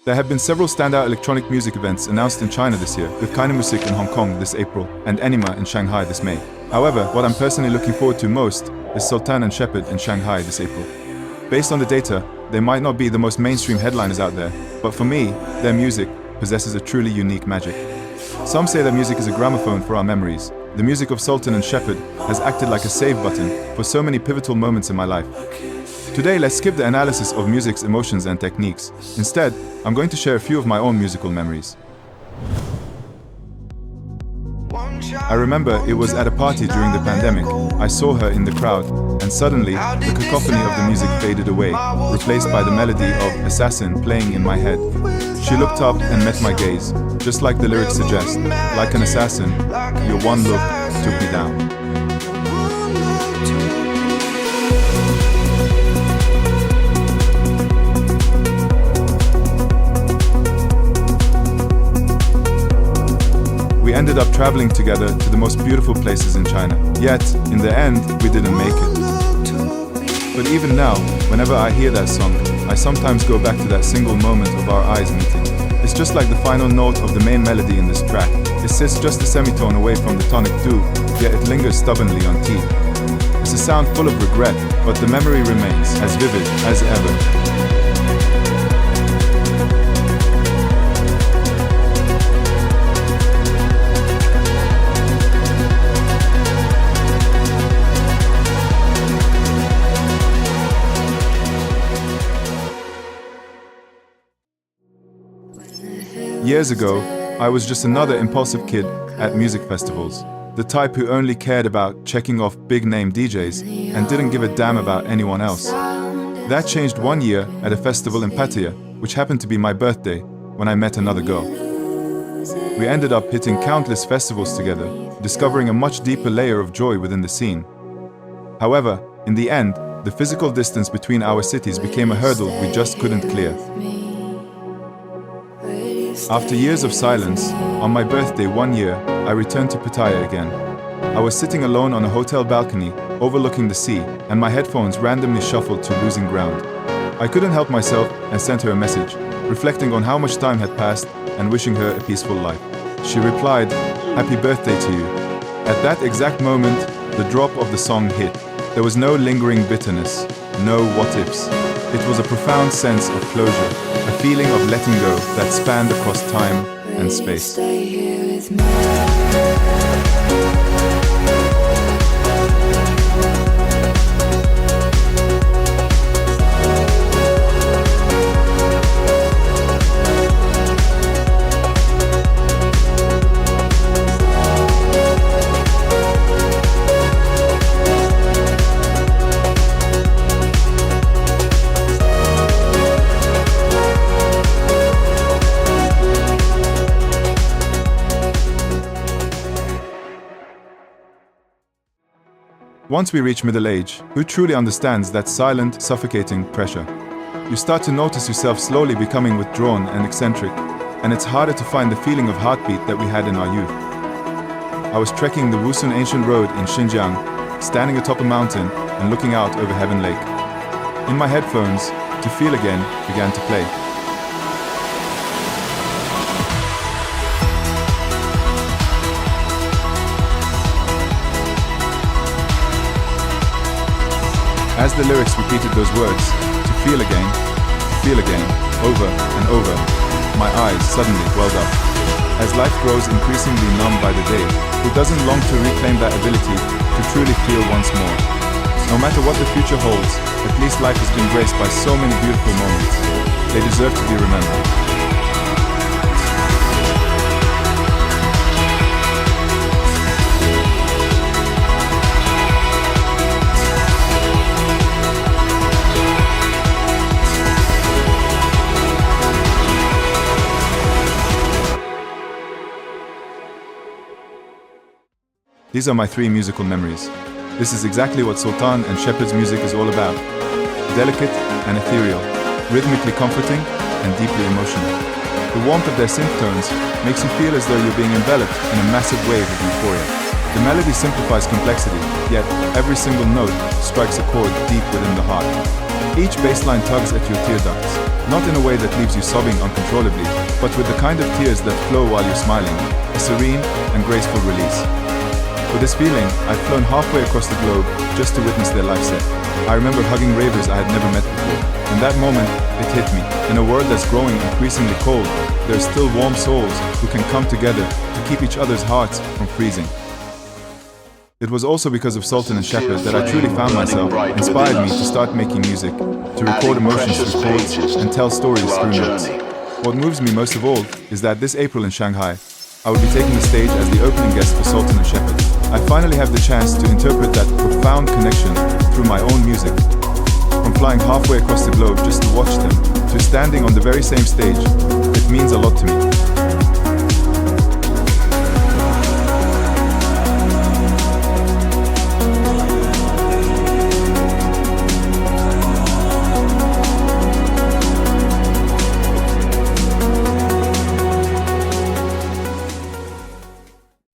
There have been several standout electronic music events announced in China this year, with Musik in Hong Kong this April and Anima in Shanghai this May. However, what I'm personally looking forward to most is Sultan and Shepard in Shanghai this April. Based on the data, they might not be the most mainstream headliners out there, but for me, their music possesses a truly unique magic. Some say that music is a gramophone for our memories. The music of Sultan and Shepard has acted like a save button for so many pivotal moments in my life. Today, let's skip the analysis of music's emotions and techniques. Instead, I'm going to share a few of my own musical memories. I remember it was at a party during the pandemic. I saw her in the crowd, and suddenly, the cacophony of the music faded away, replaced by the melody of Assassin playing in my head. She looked up and met my gaze, just like the lyrics suggest. Like an assassin, your one look took me down. We ended up traveling together to the most beautiful places in China. Yet, in the end, we didn't make it. But even now, whenever I hear that song, I sometimes go back to that single moment of our eyes meeting. It's just like the final note of the main melody in this track. It sits just a semitone away from the tonic do, yet it lingers stubbornly on T. It's a sound full of regret, but the memory remains as vivid as ever. Years ago, I was just another impulsive kid at music festivals, the type who only cared about checking off big-name DJs and didn't give a damn about anyone else. That changed one year at a festival in Pattaya, which happened to be my birthday, when I met another girl. We ended up hitting countless festivals together, discovering a much deeper layer of joy within the scene. However, in the end, the physical distance between our cities became a hurdle we just couldn't clear. After years of silence, on my birthday one year, I returned to Pattaya again. I was sitting alone on a hotel balcony, overlooking the sea, and my headphones randomly shuffled to losing ground. I couldn't help myself and sent her a message, reflecting on how much time had passed and wishing her a peaceful life. She replied, "Happy birthday to you." At that exact moment, the drop of the song hit. There was no lingering bitterness, no what-ifs. It was a profound sense of closure, a feeling of letting go that spanned across time and space. Once we reach middle age, who truly understands that silent, suffocating pressure? You start to notice yourself slowly becoming withdrawn and eccentric, and it's harder to find the feeling of heartbeat that we had in our youth. I was trekking the Wusun Ancient Road in Xinjiang, standing atop a mountain and looking out over Heaven Lake. In my headphones, To Feel Again began to play. As the lyrics repeated those words, to feel again, over and over, my eyes suddenly welled up. As life grows increasingly numb by the day, who doesn't long to reclaim that ability to truly feel once more? No matter what the future holds, at least life has been graced by so many beautiful moments. They deserve to be remembered. These are my three musical memories. This is exactly what Sultan and Shepard's music is all about. Delicate and ethereal, rhythmically comforting and deeply emotional. The warmth of their synth tones makes you feel as though you're being enveloped in a massive wave of euphoria. The melody simplifies complexity, yet every single note strikes a chord deep within the heart. Each bass line tugs at your tear ducts, not in a way that leaves you sobbing uncontrollably, but with the kind of tears that flow while you're smiling, a serene and graceful release. For this feeling, I've flown halfway across the globe just to witness their live set. I remember hugging ravers I had never met before, and that moment, it hit me. In a world that's growing increasingly cold, there are still warm souls who can come together to keep each other's hearts from freezing. It was also because of Sultan Shepard that I truly found myself, inspired me to start making music, to record emotions through chords, and tell stories through notes. What moves me most of all is that this April in Shanghai, I will be taking the stage as the opening guest for Sultan Shepard. I finally have the chance to interpret that profound connection through my own music. From flying halfway across the globe just to watch them, to standing on the very same stage, it means a lot to me.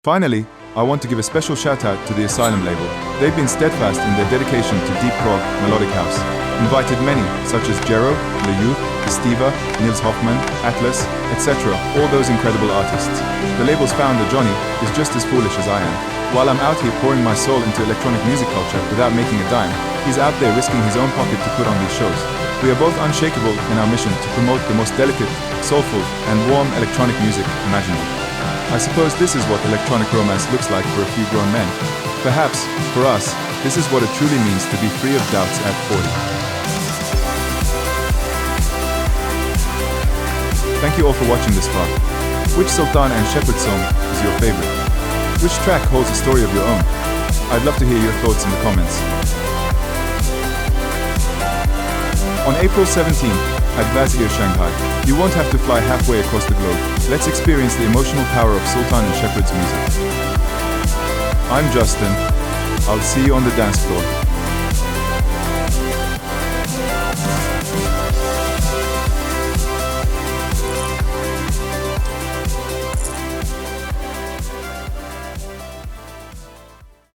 Finally, I want to give a special shout out to the Asylum label. They've been steadfast in their dedication to deep prog, Melodic House. Invited many, such as Jero, Le Youth, Estiva, Nils Hoffman, Atlas, etc., all those incredible artists. The label's founder, Johnny, is just as foolish as I am. While I'm out here pouring my soul into electronic music culture without making a dime, he's out there risking his own pocket to put on these shows. We are both unshakable in our mission to promote the most delicate, soulful, and warm electronic music imaginable. I suppose this is what electronic romance looks like for a few grown men. Perhaps, for us, this is what it truly means to be free of doubts at 40. Thank you all for watching this far. Which Sultan and Shepard song is your favorite? Which track holds a story of your own? I'd love to hear your thoughts in the comments. On April 17th, at Vazir, Shanghai, you won't have to fly halfway across the globe. Let's experience the emotional power of Sultan and Shepard's music. I'm Justin. I'll see you on the dance floor.